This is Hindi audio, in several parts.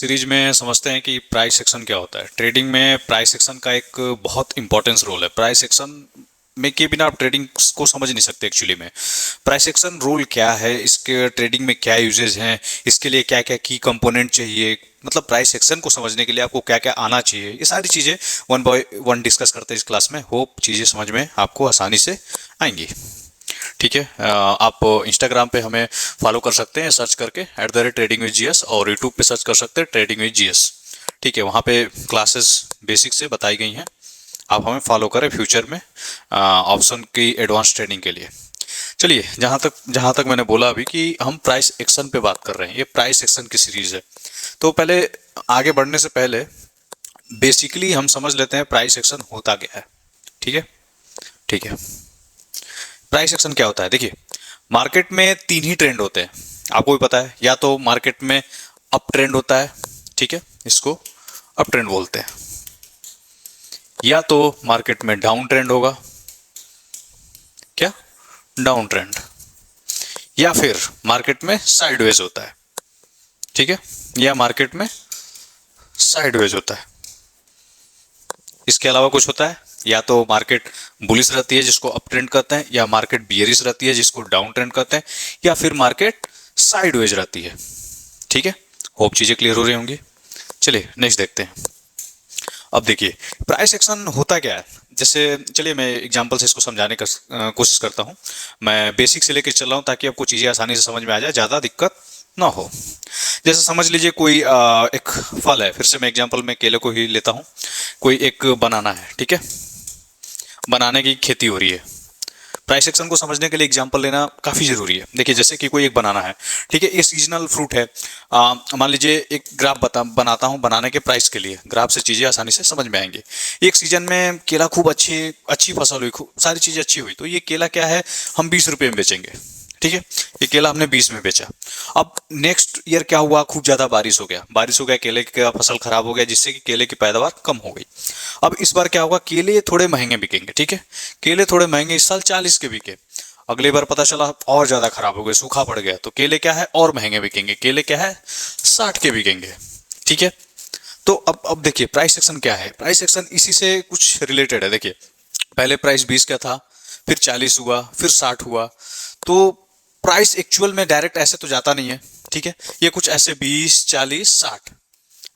सीरीज में समझते हैं कि प्राइस एक्शन क्या होता है। ट्रेडिंग में प्राइस एक्शन का एक बहुत इंपॉर्टेंस रोल है। प्राइस एक्शन में के बिना आप ट्रेडिंग को समझ नहीं सकते। एक्चुअली में प्राइस एक्शन रोल क्या है, इसके ट्रेडिंग में क्या यूजेज हैं, इसके लिए क्या क्या की कंपोनेंट चाहिए, मतलब प्राइस एक्शन को समझने के लिए आपको क्या क्या आना चाहिए, ये सारी चीज़ें वन बाय वन डिस्कस करते हैं इस क्लास में। होप चीज़ें समझ में आपको आसानी से आएंगी। ठीक है, आप इंस्टाग्राम पे हमें फॉलो कर सकते हैं सर्च करके @tradingwithgs, और यूट्यूब पे सर्च कर सकते हैं ट्रेडिंग विद जीएस। ठीक है, वहाँ पे क्लासेस बेसिक से बताई गई हैं, आप हमें फॉलो करें फ्यूचर में ऑप्शन की एडवांस ट्रेडिंग के लिए। चलिए, जहाँ तक मैंने बोला अभी कि हम प्राइस एक्शन पे बात कर रहे हैं, ये प्राइस एक्शन की सीरीज है। तो पहले आगे बढ़ने से पहले बेसिकली हम समझ लेते हैं प्राइस एक्शन होता क्या है। ठीक है, ठीक है। प्राइस एक्शन क्या होता है? देखिए, मार्केट में तीन ही ट्रेंड होते हैं, आपको भी पता है। या तो मार्केट में अप ट्रेंड होता है, ठीक है, इसको अप ट्रेंड बोलते हैं। या तो मार्केट में डाउन ट्रेंड होगा, क्या, डाउन ट्रेंड। या फिर मार्केट में साइडवेज होता है, ठीक है, या मार्केट में साइडवेज होता है। इसके अलावा कुछ होता है, या तो मार्केट बुलिश रहती है जिसको अप ट्रेंड कहते हैं, या मार्केट बियरिश रहती है जिसको डाउन ट्रेंड कहते हैं, या फिर मार्केट साइडवेज रहती है। ठीक है, होप चीजें क्लियर हो रही होंगी। चलिए नेक्स्ट देखते हैं। अब देखिए, प्राइस एक्शन होता क्या है। जैसे चलिए मैं एग्जांपल से इसको समझाने का कोशिश करता हूँ। मैं बेसिक से लेकर चल रहा हूँ ताकि आपको चीज़ें आसानी से समझ में आ जाए, ज़्यादा दिक्कत ना हो। जैसे समझ लीजिए कोई एक फल है, फिर से मैं एग्जांपल में केले को ही लेता हूँ। कोई एक बनाना है, ठीक है, बनाने की खेती हो रही है। प्राइस एक्शन को समझने के लिए एग्जांपल लेना काफ़ी ज़रूरी है। देखिए, जैसे कि कोई एक बनाना है, ठीक है, ये सीजनल फ्रूट है। मान लीजिए एक ग्राफ बनाता हूँ बनाने के प्राइस के लिए। ग्राफ से चीज़ें आसानी से समझ में आएंगी। एक सीजन में केला खूब अच्छी फसल हुई, खूब सारी चीज़ें अच्छी हुई, तो ये केला क्या है, हम 20 रुपये में बेचेंगे। ठीक है, ये केला हमने 20 में बेचा। अब नेक्स्ट ईयर क्या हुआ, खूब ज़्यादा बारिश हो गया, केले का फसल खराब हो गया, जिससे कि केले की पैदावार कम हो गई। अब इस बार क्या होगा, केले थोड़े महंगे बिकेंगे। ठीक है, केले थोड़े महंगे इस साल 40 के बिके। अगली बार पता चला और ज्यादा खराब हो गए, सूखा पड़ गया, तो केले क्या है और महंगे बिकेंगे। केले क्या है 60 के बिकेंगे। ठीक है, तो अब देखिए प्राइस एक्शन क्या है। प्राइस एक्शन इसी से कुछ रिलेटेड है। देखिए, पहले प्राइस 20 का था, फिर 40 हुआ, फिर 60 हुआ। तो प्राइस एक्चुअल में डायरेक्ट ऐसे तो जाता नहीं है। ठीक है, ये कुछ ऐसे 20 40 60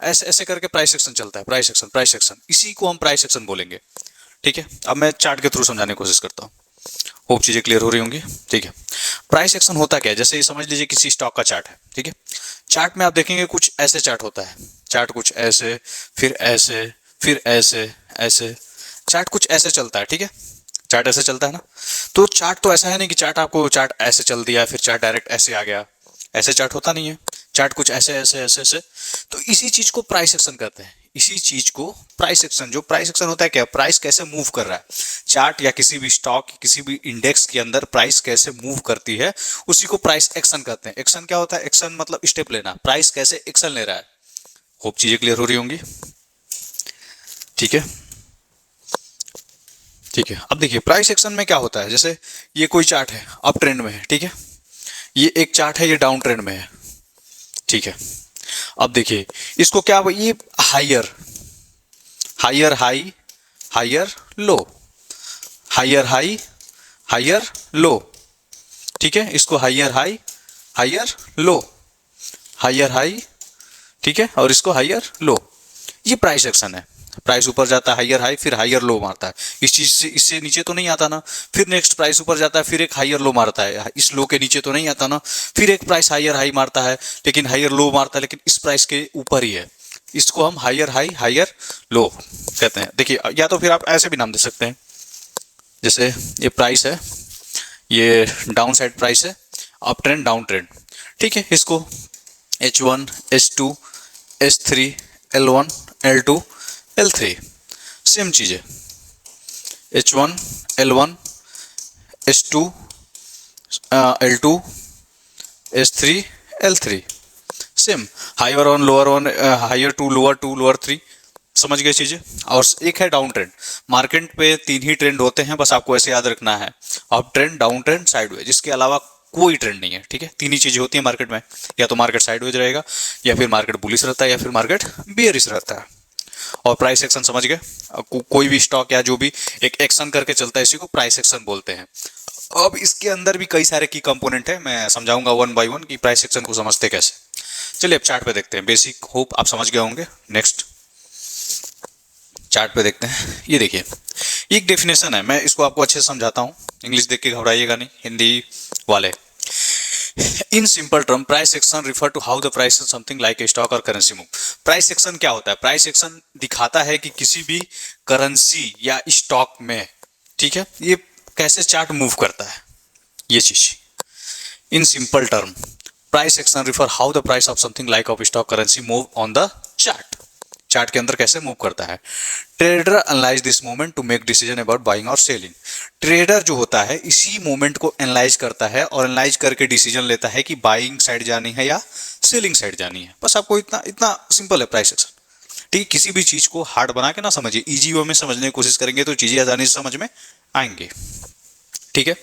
ऐसे ऐसे करके प्राइस एक्शन चलता है। प्राइस एक्शन इसी को हम प्राइस एक्शन बोलेंगे। ठीक है, अब मैं चार्ट के थ्रू समझाने की कोशिश करता हूँ। होप चीजें क्लियर हो रही होंगी। ठीक है, प्राइस एक्शन होता क्या है, जैसे ये समझ लीजिए किसी स्टॉक का चार्ट है। ठीक है, चार्ट में आप देखेंगे कुछ ऐसे चार्ट होता है। चार्ट कुछ ऐसे, फिर ऐसे, फिर ऐसे, ऐसे, चार्ट कुछ ऐसे चलता है। ठीक है, चार्ट ऐसे चलता है ना। तो चार्ट तो ऐसा है नहीं कि चार्ट आपको चार्ट ऐसे चल दिया फिर चार्ट डायरेक्ट ऐसे आ गया। ऐसे चार्ट होता नहीं है। चार्ट कुछ ऐसे ऐसे ऐसे ऐसे। तो इसी चीज को प्राइस एक्शन कहते हैं। इसी चीज को प्राइस एक्शन, जो प्राइस एक्शन होता है क्या, प्राइस कैसे मूव कर रहा है, चार्ट या किसी भी स्टॉक किसी भी इंडेक्स के अंदर प्राइस कैसे मूव करती है, उसी को प्राइस एक्शन कहते हैं। एक्शन क्या होता है, एक्शन मतलब स्टेप लेना, प्राइस कैसे एक्शन ले रहा है। होप चीजें क्लियर हो रही होंगी। ठीक है, ठीक है। अब देखिए प्राइस एक्शन में क्या होता है, जैसे ये कोई चार्ट है अप ट्रेंड में है, ठीक है, ये एक चार्ट है ये डाउन ट्रेंड में है। ठीक है, अब देखिए इसको क्या, ये higher higher high, higher low, higher high, higher low. ठीक है, इसको higher high, higher low, higher high, ठीक है, और इसको हायर लो। ये प्राइस एक्शन है। प्राइस ऊपर जाता है हायर हाई, फिर हायर लो मारता है। इस चीज से इससे नीचे तो नहीं आता ना। फिर नेक्स्ट प्राइस ऊपर जाता है, फिर एक हायर लो मारता है, इस लो के नीचे तो नहीं आता ना। फिर एक प्राइस हायर हाई मारता है, लेकिन हायर लो मारता है, लेकिन इस प्राइस के ऊपर ही है। इसको हम हायर हाई हायर लो कहते हैं। देखिए, या तो फिर आप ऐसे भी नाम दे सकते हैं, जैसे ये प्राइस है, ये डाउन साइड प्राइस है, अप ट्रेंड डाउन ट्रेंड। ठीक है, इसको H1 H2 H3 L1 L2 L3 same चीज है। H1 L1 H2 L2 H3 L3 same, higher one lower one, higher two lower three. समझ गए चीजें। और एक है डाउन ट्रेंड। मार्केट पे तीन ही ट्रेंड होते हैं, बस आपको ऐसे याद रखना है, up trend, down trend, sideways. इसके अलावा कोई ट्रेंड नहीं है, ठीक है। तीन ही चीजें होती है मार्केट में, या तो मार्केट साइडवेज रहेगा, या फिर मार्केट बुलिश रहता है, या फिर मार्केट बियरिश रहता है। और प्राइस एक्शन समझ गए, कोई भी स्टॉक या जो भी एक एक्शन करके चलता है इसी को प्राइस एक्शन बोलते हैं। अब इसके अंदर भी कई सारे की कंपोनेंट है, मैं समझाऊंगा वन बाय वन कि प्राइस एक्शन को समझते कैसे। चलिए अब चार्ट पे देखते हैं, बेसिक होप आप समझ गए होंगे। नेक्स्ट चार्ट पे देखते हैं, ये देखिए एक डेफिनेशन है, मैं इसको आपको अच्छे से समझाता हूँ, इंग्लिश देख के घबराइएगा नहीं हिंदी वाले। In simple term price action refer to how the price of something like a stock और करेंसी मूव। प्राइस एक्शन क्या होता है? प्राइस एक्शन दिखाता है कि किसी भी करेंसी या स्टॉक में, ठीक है, ये कैसे चार्ट मूव करता है, ये चीज। In simple term price action refer how the price of something like of stock currency move on the chart, chart के अंदर कैसे मूव करता है। Trader analyse this moment to make decision about buying और सेलिंग। ट्रेडर जो होता है इसी मोमेंट को एनालाइज करता है और एनालाइज करके डिसीजन लेता है कि बाइंग साइड जानी है या सेलिंग साइड जानी है। बस आपको इतना इतना सिंपल है प्राइस एक्शन, ठीक है। किसी भी चीज को हार्ड बना के ना समझिए, इजी वे में समझने की कोशिश करेंगे तो चीजें आसानी से समझ में आएंगे, ठीक है।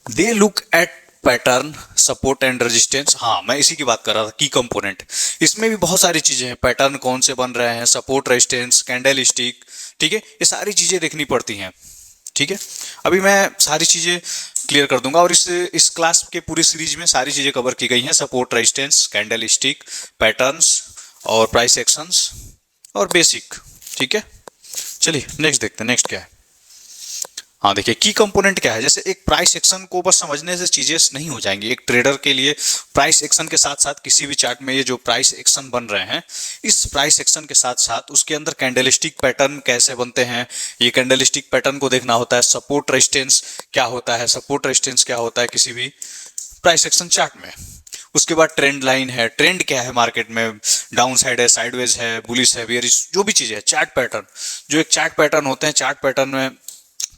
They look at pattern, support and resistance. हाँ, मैं इसी की बात कर रहा था, की कंपोनेंट। इसमें भी बहुत सारी चीजें हैं, पैटर्न कौन से बन रहे हैं, सपोर्ट, रेजिस्टेंस, कैंडल स्टिक, ठीक है, ये सारी चीजें देखनी पड़ती हैं, ठीक है। अभी मैं सारी चीजें क्लियर कर दूंगा और इस क्लास के पूरी सीरीज में सारी चीजें कवर की गई हैं, support, resistance, candle stick, patterns और प्राइस एक्शंस और बेसिक, ठीक है। चलिए नेक्स्ट देखते हैं, नेक्स्ट क्या है। हाँ देखिए की कंपोनेंट क्या है। जैसे एक प्राइस एक्शन को बस समझने से चीजें नहीं हो जाएंगी, एक ट्रेडर के लिए प्राइस एक्शन के साथ साथ किसी भी चार्ट में ये जो प्राइस एक्शन बन रहे हैं, इस प्राइस एक्शन के साथ साथ उसके अंदर कैंडलस्टिक पैटर्न कैसे बनते हैं, ये कैंडलस्टिक पैटर्न को देखना होता है। सपोर्ट रेजिस्टेंस क्या होता है, सपोर्ट रेजिस्टेंस क्या होता है किसी भी प्राइस एक्शन चार्ट में। उसके बाद ट्रेंड लाइन है, ट्रेंड क्या है मार्केट में, डाउन साइड है, साइडवेज है, बुलिश है, बेयरिश, जो भी चीज है। चार्ट पैटर्न, जो एक चार्ट पैटर्न होते हैं, चार्ट पैटर्न में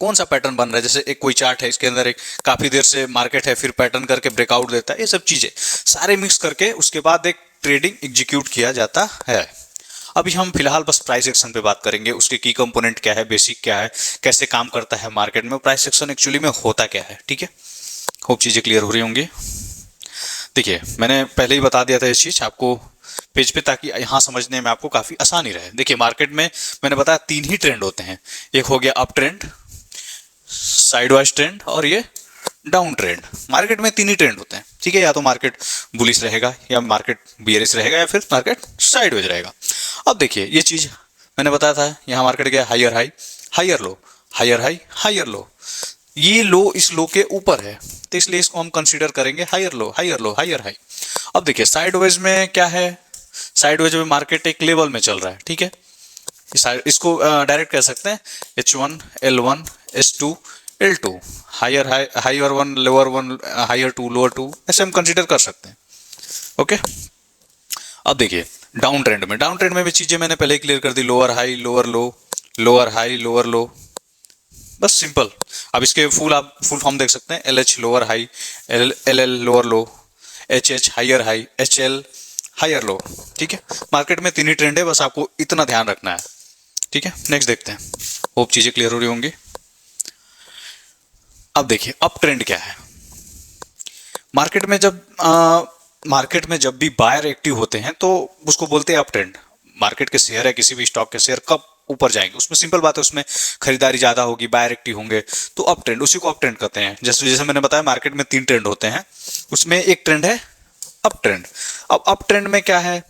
कौन सा पैटर्न बन रहा है, जैसे एक कोई चार्ट है, इसके अंदर एक काफी देर से मार्केट है, फिर पैटर्न करके ब्रेकआउट देता है, ये सब चीजें सारे मिक्स करके उसके बाद एक ट्रेडिंग एग्जीक्यूट किया जाता है। अभी हम फिलहाल बस प्राइस एक्शन पे बात करेंगे, उसके की कंपोनेंट क्या है, बेसिक क्या है, कैसे काम करता है मार्केट में, प्राइस एक्शन एक्चुअली में होता क्या है, ठीक है। होप चीजें क्लियर हो रही होंगी। देखिए मैंने पहले ही बता दिया था इस चीज आपको पेज पे, ताकि यहाँ समझने में आपको काफी आसानी रहे। देखिए मार्केट में मैंने बताया तीन ही ट्रेंड होते हैं, एक हो गया अप ट्रेंड, साइडवाइज ट्रेंड और ये डाउन ट्रेंड। मार्केट में तीन ही ट्रेंड होते हैं, ठीक है। या तो मार्केट बुलिश रहेगा, या मार्केट बियरिश रहेगा, या फिर मार्केट साइडवेज रहेगा। अब देखिए ये चीज मैंने बताया था, यहाँ मार्केट गया higher high, higher low, higher high, higher low. ये लो इस लो के ऊपर है, तो इसलिए इसको हम कंसीडर करेंगे higher low, higher low, higher high. अब देखिए साइडवेज में क्या है, साइडवेज में मार्केट एक लेवल में चल रहा है, ठीक है। इसको डायरेक्ट कह सकते हैं H1 L1 S2 L2, higher high, higher one, lower one, higher two, lower two, ऐसे हम कंसीडर कर सकते हैं, ओके। अब देखिए डाउन ट्रेंड में, डाउन ट्रेंड में भी चीजें मैंने पहले क्लियर कर दी, lower high, lower low, lower high, lower low, बस सिंपल। अब इसके आप फुल फॉर्म देख सकते हैं, LH lower high, LL lower low, HH higher high, HL higher low, ठीक है। मार्केट में तीन ही ट्रेंड है, बस आपको इतना ध्यान रखना है, ठीक है। नेक्स्ट देखते हैं, होप चीजें क्लियर हो रही होंगी। अब देखिए अप ट्रेंड क्या है। मार्केट में जब भी बायर एक्टिव होते हैं तो उसको बोलते हैं अप ट्रेंड। मार्केट के शेयर है, किसी भी स्टॉक के शेयर कब ऊपर जाएंगे, उसमें सिंपल बात है, उसमें खरीदारी ज्यादा होगी, बायर एक्टिव होंगे, तो अप ट्रेंड, उसी को अप ट्रेंड कहते हैं। जैसे जैसे मैंने बताया मार्केट में तीन ट्रेंड होते हैं, उसमें एक ट्रेंड है अप ट्रेंड। अब अप ट्रेंड में क्या है,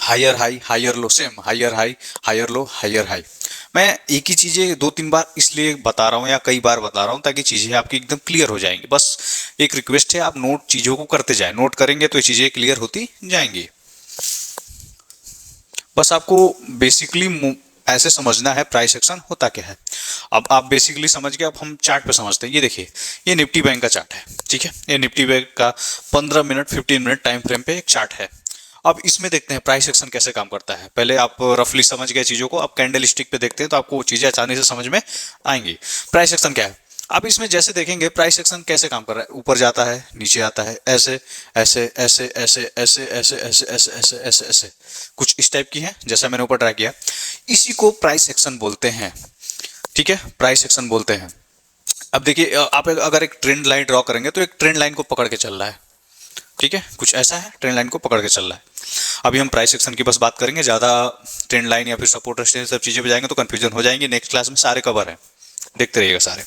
higher high, higher low, same higher high, higher low, higher high. मैं एक ही चीजें दो तीन बार इसलिए बता रहा हूँ या कई बार बता रहा हूँ ताकि चीजें आपकी एकदम क्लियर हो जाएंगी। बस एक रिक्वेस्ट है, आप नोट चीजों को करते जाएं, नोट करेंगे तो ये चीजें क्लियर होती जाएंगी। बस आपको बेसिकली ऐसे समझना है प्राइस एक्शन होता क्या है। अब आप बेसिकली समझ गए, अब हम चार्ट पे समझते हैं। ये देखिए ये निफ्टी बैंक का चार्ट है, ठीक है। ये निफ्टी बैंक का 15 मिनट 15 मिनट टाइम फ्रेम पे एक चार्ट है। अब इसमें देखते हैं प्राइस एक्शन कैसे काम करता है। पहले आप रफली समझ गए चीजों को, अब कैंडल स्टिक पे देखते हैं तो आपको चीजें आसानी से समझ में आएंगी। प्राइस एक्शन क्या है, आप इसमें जैसे देखेंगे प्राइस एक्शन कैसे काम कर रहा है, ऊपर जाता है, नीचे आता है, ऐसे ऐसे ऐसे ऐसे ऐसे ऐसे ऐसे ऐसे ऐसे ऐसे ऐसे कुछ इस टाइप की है, जैसा मैंने ऊपर ट्राई किया। इसी को प्राइस एक्शन बोलते हैं, ठीक है, प्राइस एक्शन बोलते हैं। अब देखिए आप अगर एक ट्रेंड लाइन ड्रॉ करेंगे तो एक ट्रेंड लाइन को पकड़ के चल रहा है, ठीक है, कुछ ऐसा है, ट्रेंड लाइन को पकड़ के चल रहा है। अभी हम प्राइस एक्शन की बस बात करेंगे, ज़्यादा ट्रेंड लाइन या फिर सपोर्ट रेजिस्टेंस सब चीज़ें पे जाएंगे तो कंफ्यूजन हो जाएंगे। नेक्स्ट क्लास में सारे कवर हैं, देखते रहिएगा सारे,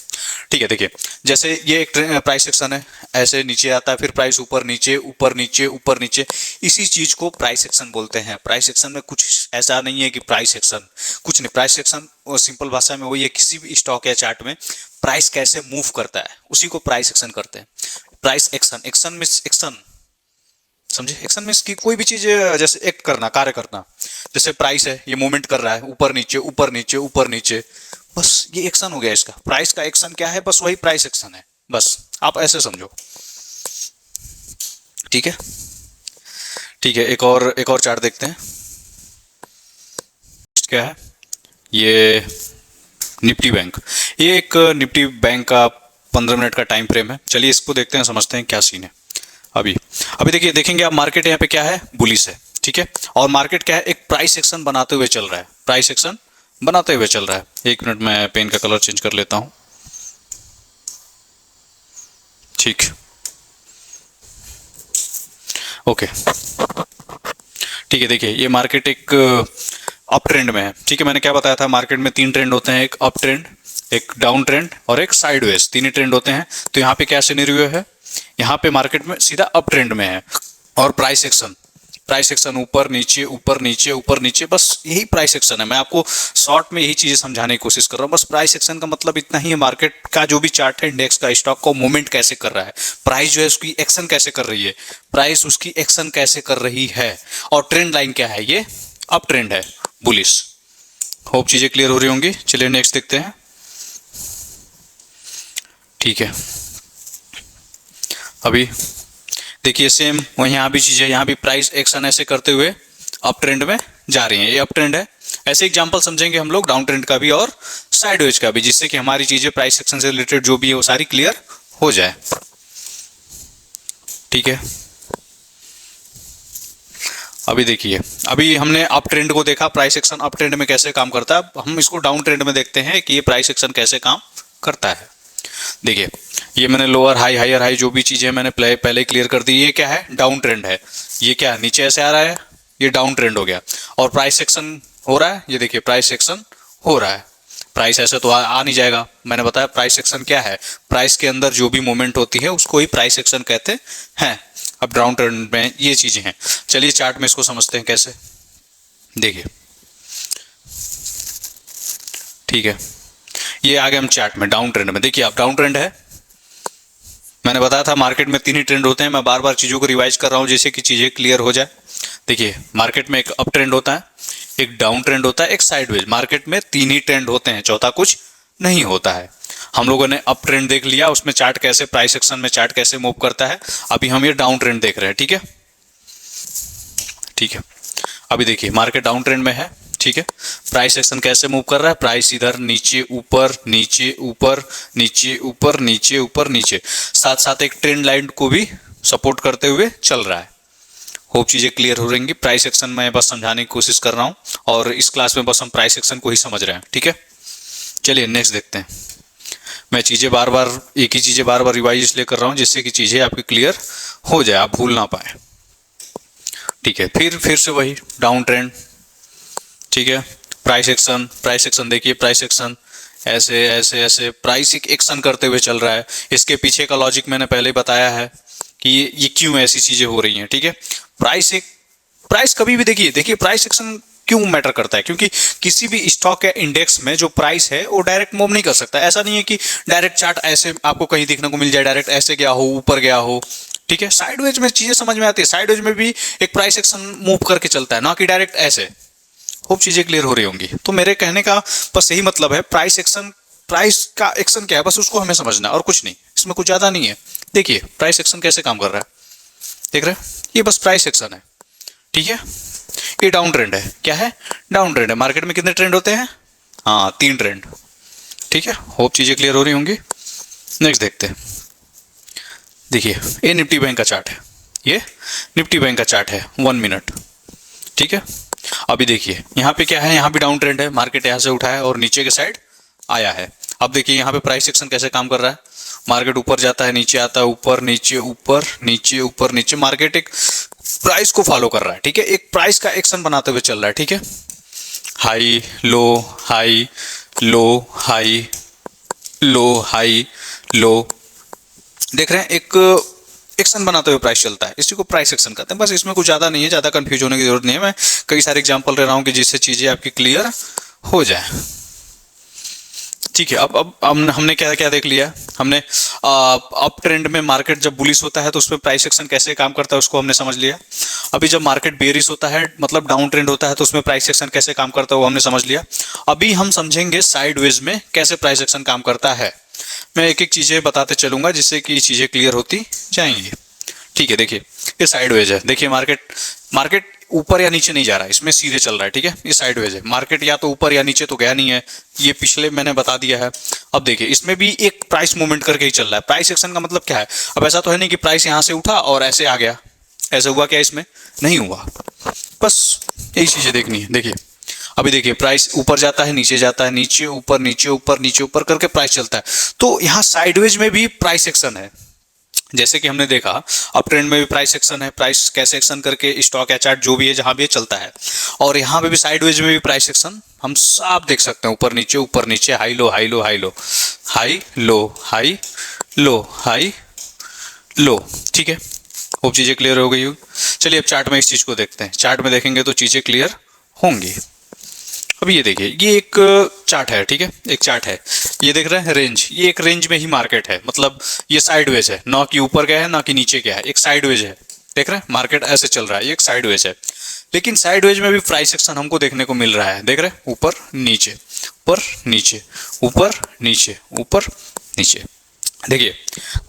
ठीक है। देखिए जैसे ये एक प्राइस सेक्शन है, ऐसे नीचे आता है, फिर प्राइस ऊपर नीचे ऊपर नीचे ऊपर नीचे, इसी चीज को प्राइस सेक्शन बोलते हैं। प्राइस सेक्शन में कुछ ऐसा नहीं है कि प्राइस सेक्शन कुछ नहीं, प्राइस सेक्शन सिंपल भाषा में वही है, किसी भी स्टॉक या चार्ट में प्राइस कैसे मूव करता है उसी को प्राइस एक्शन करते हैं। Price action, action means action, समझे, एक्शन मींस की कोई भी चीज जैसे एक्ट करना, कार्य करना। जैसे प्राइस है, ये मूवमेंट कर रहा है ऊपर नीचे ऊपर नीचे ऊपर नीचे, बस ये एक्शन हो गया इसका। प्राइस का एक्शन क्या है, बस वही प्राइस एक्शन है, बस आप ऐसे समझो, ठीक है। ठीक है, एक और चार्ट देखते हैं, क्या है ये, निफ्टी बैंक। ये एक निफ्टी बैंक का 15 मिनट का टाइम फ्रेम है। चलिए इसको देखते हैं, समझते हैं क्या सीन है। अभी अभी देखिए, देखेंगे आप मार्केट यहाँ पे क्या है, बुलिश है, ठीक है। और मार्केट क्या है, एक प्राइस एक्शन बनाते हुए चल रहा है, प्राइस एक्शन बनाते हुए चल रहा है। एक मिनट में पेन का कलर चेंज कर लेता हूं, ठीक, ओके, ठीक है। देखिए ये मार्केट एक अप ट्रेंड में है, ठीक है। मैंने क्या बताया था, मार्केट में 3 ट्रेंड होते हैं, एक अप ट्रेंड, एक डाउन ट्रेंड और एक साइडवेज, 3 ही ट्रेंड होते हैं। तो यहाँ पे क्या सिनेरियो है, यहाँ पे मार्केट में सीधा अप ट्रेंड में है और प्राइस एक्शन ऊपर नीचे ऊपर नीचे ऊपर नीचे, बस यही प्राइस एक्शन है। मैं आपको शॉर्ट में यही चीजें समझाने की कोशिश कर रहा हूँ। बस प्राइस एक्शन का मतलब इतना ही है, मार्केट का जो भी चार्ट है, इंडेक्स का, स्टॉक को मूवमेंट कैसे कर रहा है, प्राइस जो है उसकी एक्शन कैसे कर रही है, प्राइस उसकी एक्शन कैसे कर रही है। और ट्रेंड लाइन क्या है, ये अप ट्रेंड है, बुलिश। होप चीजें क्लियर हो रही होंगी। चलिए नेक्स्ट देखते हैं, ठीक है। अभी देखिए सेम वही, यहाँ भी चीजें, यहाँ भी प्राइस एक्शन ऐसे करते हुए अप ट्रेंड में जा रही है, ये अप ट्रेंड है। ऐसे एग्जांपल समझेंगे हम लोग डाउन ट्रेंड का भी और साइडवेज का भी, जिससे कि हमारी चीजें प्राइस एक्शन से रिलेटेड जो भी है वो सारी क्लियर हो जाए, ठीक है। अभी देखिए, अभी हमने अप ट्रेंड को देखा, प्राइस एक्शन अप ट्रेंड में कैसे काम करता है। हम इसको डाउन ट्रेंड में देखते हैं कि ये प्राइस एक्शन कैसे काम करता है। देखिए ये मैंने लोअर हाई हायर हाई जो भी चीजें मैंने पहले क्लियर कर दी। ये क्या है, डाउन ट्रेंड है। ये क्या है, नीचे ऐसे आ रहा है, ये डाउन ट्रेंड हो गया और प्राइस एक्शन हो रहा है। ये देखिए प्राइस एक्शन हो रहा है, प्राइस ऐसे तो आ नहीं जाएगा। मैंने बताया प्राइस एक्शन क्या है, प्राइस के अंदर जो भी मूवमेंट होती है उसको ही प्राइस एक्शन कहते हैं। अब डाउन ट्रेंड में ये चीजें हैं। चलिए चार्ट में इसको समझते हैं कैसे। देखिए ठीक है, ये आ गए हम चार्ट में, डाउन ट्रेंड में। देखिए आप डाउन ट्रेंड है, मैंने बताया था मार्केट में 3 ही ट्रेंड होते हैं। मैं बार बार चीजों को रिवाइज कर रहा हूं जिससे कि चीजें क्लियर हो जाए। देखिए मार्केट में एक अप ट्रेंड होता है, एक डाउन ट्रेंड होता है, एक साइडवेज। मार्केट में 3 ही ट्रेंड होते हैं, चौथा कुछ नहीं होता है। हम लोगों ने अप ट्रेंड देख लिया, उसमें चार्ट कैसे, प्राइस एक्शन में चार्ट कैसे मूव करता है। अभी हम ये डाउन ट्रेंड देख रहे हैं, ठीक है, ठीक है। अभी देखिए मार्केट डाउन ट्रेंड में है, ठीक है। प्राइस एक्शन कैसे मूव कर रहा है, प्राइस इधर नीचे ऊपर नीचे ऊपर नीचे ऊपर नीचे ऊपर नीचे, साथ साथ एक ट्रेंड लाइन को भी सपोर्ट करते हुए चल रहा है। होप चीजें क्लियर हो रहेंगी। प्राइस एक्शन में बस समझाने की कोशिश कर रहा हूं और इस क्लास में बस हम प्राइस एक्शन को ही समझ रहे हैं, ठीक है। चलिए नेक्स्ट देखते हैं। मैं चीजें बार बार, एक ही चीजें बार बार रिवाइज इसलिए कर रहा हूं जिससे कि चीजें आपकी क्लियर हो जाए, आप भूल ना पाए, ठीक है। फिर से वही डाउन ट्रेंड, ठीक है। प्राइस एक्शन देखिए, प्राइस एक्शन ऐसे ऐसे ऐसे प्राइस एक्शन करते हुए चल रहा है। इसके पीछे का लॉजिक मैंने पहले बताया है कि ये क्यों ऐसी चीजें हो रही हैं, ठीक है। प्राइस कभी भी देखिए प्राइस एक्शन क्यों मैटर करता है, क्योंकि किसी भी स्टॉक या इंडेक्स में जो प्राइस है वो डायरेक्ट मूव नहीं कर सकता। ऐसा नहीं है कि डायरेक्ट चार्ट ऐसे आपको कहीं देखने को मिल जाए, डायरेक्ट ऐसे गया हो, ऊपर गया हो, ठीक है। साइडवेज में चीजें समझ में आती है, साइडवेज में भी एक प्राइस एक्शन मूव करके चलता है, ना कि डायरेक्ट ऐसे। होप चीजें क्लियर हो रही होंगी। तो मेरे कहने का बस यही मतलब है, प्राइस एक्शन, प्राइस का एक्शन क्या है बस उसको हमें समझना और कुछ नहीं, इसमें कुछ ज्यादा नहीं है। देखिए प्राइस एक्शन कैसे काम कर रहा है, देख रहे हैं, ये बस प्राइस एक्शन है, ठीक है। ये डाउन ट्रेंड है, क्या है, डाउन ट्रेंड है। मार्केट में कितने ट्रेंड होते हैं, हाँ 3 ट्रेंड, ठीक है। होप चीजें क्लियर हो रही होंगी। नेक्स्ट देखते हैं। देखिए ये निफ्टी बैंक का चार्ट है, ये निफ्टी बैंक का चार्ट है 1 मिनट, ठीक है। अभी देखिए यहाँ पे क्या है, यहाँ भी डाउन ट्रेंड है, मार्केट यहाँ से उठा है और नीचे के साइड आया है। अब देखिए यहाँ पे प्राइस एक्शन कैसे काम कर रहा है। मार्केट ऊपर जाता है, नीचे आता है, ऊपर नीचे ऊपर नीचे ऊपर नीचे। मार्केट एक प्राइस को फॉलो कर रहा है, ठीक है, एक प्राइस का एक्शन बनाते हुए चल रहा है, ठीक है। High low high low high low high low, देख रहे हैं, एक एक्शन बनाते हुए प्राइस चलता है, इसी को प्राइस एक्शन कहते हैं। बस इसमें कुछ ज़्यादा नहीं है, ज़्यादा कंफ्यूज होने की जरूरत नहीं है। मैं कई सारे एग्जांपल ले रहा हूँ कि जिससे चीज़ें आपकी क्लियर हो जाए, ठीक है। अब हमने क्या क्या देख लिया। हमने अप ट्रेंड में मार्केट जब बुलिश होता है तो उसमें प्राइस एक्शन कैसे काम करता है उसको हमने समझ लिया। अभी जब मार्केट बेरिश होता है, मतलब डाउन ट्रेंड होता है, तो उसमें प्राइस एक्शन कैसे काम करता है वो हमने समझ लिया। अभी हम समझेंगे साइडवेज में कैसे प्राइस एक्शन काम करता है। मैं एक एक चीज़ें बताते चलूंगा जिससे कि चीज़ें क्लियर होती जाएंगी, ठीक है। देखिए ये साइडवेज है, देखिए मार्केट ऊपर या नीचे नहीं जा रहा है, इसमें सीधे चल रहा है, ठीक है। ये साइडवेज है, मार्केट या तो ऊपर या नीचे तो गया नहीं है, ये पिछले मैंने बता दिया है। अब देखिए इसमें भी एक प्राइस मूवमेंट करके ही चल रहा है। प्राइस एक्शन का मतलब क्या है? अब ऐसा तो है नहीं कि प्राइस यहां से उठा और ऐसे आ गया, ऐसा हुआ क्या? इसमें नहीं हुआ। बस यही चीजें देखनी है। देखिए अभी देखिए प्राइस ऊपर जाता है, नीचे जाता है, नीचे ऊपर नीचे ऊपर नीचे ऊपर करके प्राइस चलता है। तो यहाँ साइडवेज में भी प्राइस एक्शन है। जैसे कि हमने देखा अप ट्रेंड में भी प्राइस एक्शन है, प्राइस कैसे एक्शन करके स्टॉक या चार्ट जो भी है जहां भी चलता है, और यहाँ पे भी साइडवेज में भी प्राइस एक्शन हम सब देख सकते हैं, ऊपर नीचे high low high low high low high low high low high low, ठीक है। वो चीजें क्लियर हो गई हो। चलिए अब चार्ट में इस चीज को देखते हैं, चार्ट में देखेंगे तो चीजें क्लियर होंगी। अब ये देखिए ये एक चार्ट है, ठीक है, एक चार्ट है, ये देख रहे हैं रेंज, ये एक रेंज में ही मार्केट है, मतलब ये साइडवेज है, ना कि ऊपर गया है ना कि नीचे गया है, एक साइडवेज है। देख रहे हैं मार्केट ऐसे चल रहा है, ये एक साइडवेज है। लेकिन साइडवेज में भी प्राइस एक्शन हमको देखने को मिल रहा है, देख रहे हैं, ऊपर नीचे ऊपर नीचे ऊपर नीचे ऊपर नीचे। देखिए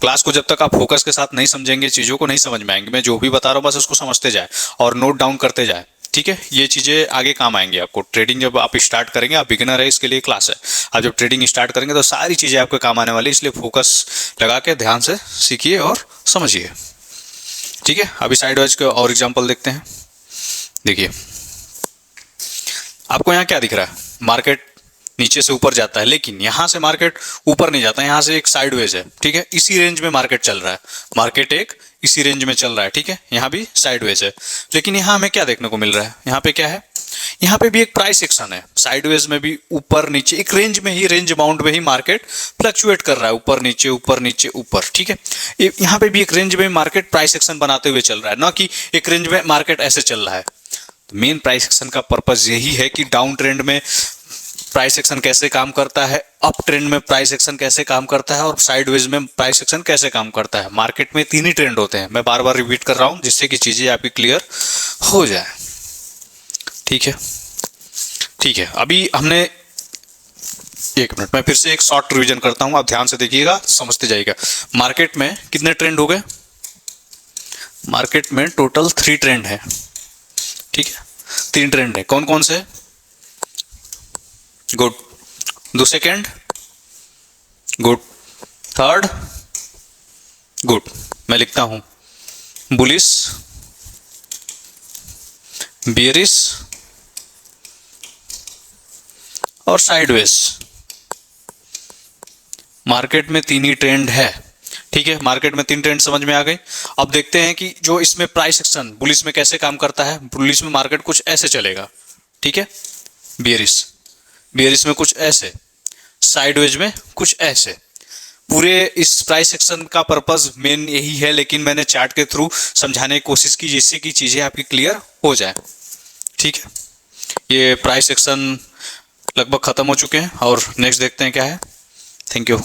क्लास को जब तक आप फोकस के साथ नहीं समझेंगे, चीज़ों को नहीं समझ में आएंगे। मैं जो भी बता रहा हूँ बस उसको समझते जाए और नोट डाउन करते जाए, ठीक है। ये चीज़ें आगे काम आएंगी आपको। ट्रेडिंग जब आप स्टार्ट करेंगे, आप बिगिनर है इसके लिए क्लास है, आप जब ट्रेडिंग स्टार्ट करेंगे तो सारी चीज़ें आपके काम आने वाली है, इसलिए फोकस लगा के ध्यान से सीखिए और समझिए, ठीक है। अभी साइडवेज के और एग्जाम्पल देखते हैं। देखिए आपको यहाँ क्या दिख रहा है? मार्केट नीचे से ऊपर जाता है, लेकिन यहाँ से मार्केट ऊपर नहीं जाता, यहाँ से एक साइडवेज है, ठीक है। इसी रेंज में मार्केट चल रहा है, मार्केट एक इसी रेंज में चल रहा है, ठीक है। यहाँ भी साइडवेज है, लेकिन यहाँ हमें क्या देखने को मिल रहा है? यहाँ पे क्या है? यहाँ पे भी एक प्राइस एक्शन है, साइडवेज में भी ऊपर नीचे एक रेंज में ही, रेंज बाउंड में ही मार्केट फ्लक्चुएट कर रहा है, ऊपर नीचे ऊपर नीचे ऊपर, ठीक है। यहाँ पे भी एक रेंज में मार्केट प्राइस एक्शन बनाते हुए चल रहा है, ना कि एक रेंज में मार्केट ऐसे चल रहा है। मेन प्राइस एक्शन का पर्पज यही है कि डाउन ट्रेंड में प्राइस एक्शन कैसे काम करता है, अप ट्रेंड में प्राइस एक्शन कैसे काम करता है, और साइडवेज में प्राइस एक्शन कैसे काम करता है। मार्केट में तीन ही ट्रेंड होते हैं, मैं बार बार रिपीट कर रहा हूं जिससे कि चीजें आपकी क्लियर हो जाए, ठीक है। ठीक है, अभी हमने एक मिनट, मैं फिर से एक शॉर्ट रिवीजन करता हूं, आप ध्यान से देखिएगा, समझते जाइएगा। मार्केट में कितने ट्रेंड हो गए? मार्केट में टोटल 3 ट्रेंड है, ठीक है, 3 ट्रेंड है। कौन कौन से? गुड। दो सेकेंड, गुड। Third, good. मैं लिखता हूं बुलिश, बियरिश और साइडवेज। मार्केट में 3 ही ट्रेंड है, ठीक है। मार्केट में 3 ट्रेंड समझ में आ गई। अब देखते हैं कि जो इसमें प्राइस एक्शन बुलिश में कैसे काम करता है। बुलिश में मार्केट कुछ ऐसे चलेगा, ठीक है, बियरिश में कुछ ऐसे, साइडवेज में कुछ ऐसे। पूरे इस प्राइस एक्शन का पर्पस मेन यही है, लेकिन मैंने चार्ट के थ्रू समझाने की कोशिश की जिससे कि चीजें आपकी क्लियर हो जाए, ठीक है। ये प्राइस एक्शन लगभग खत्म हो चुके हैं और नेक्स्ट देखते हैं क्या है। Thank you.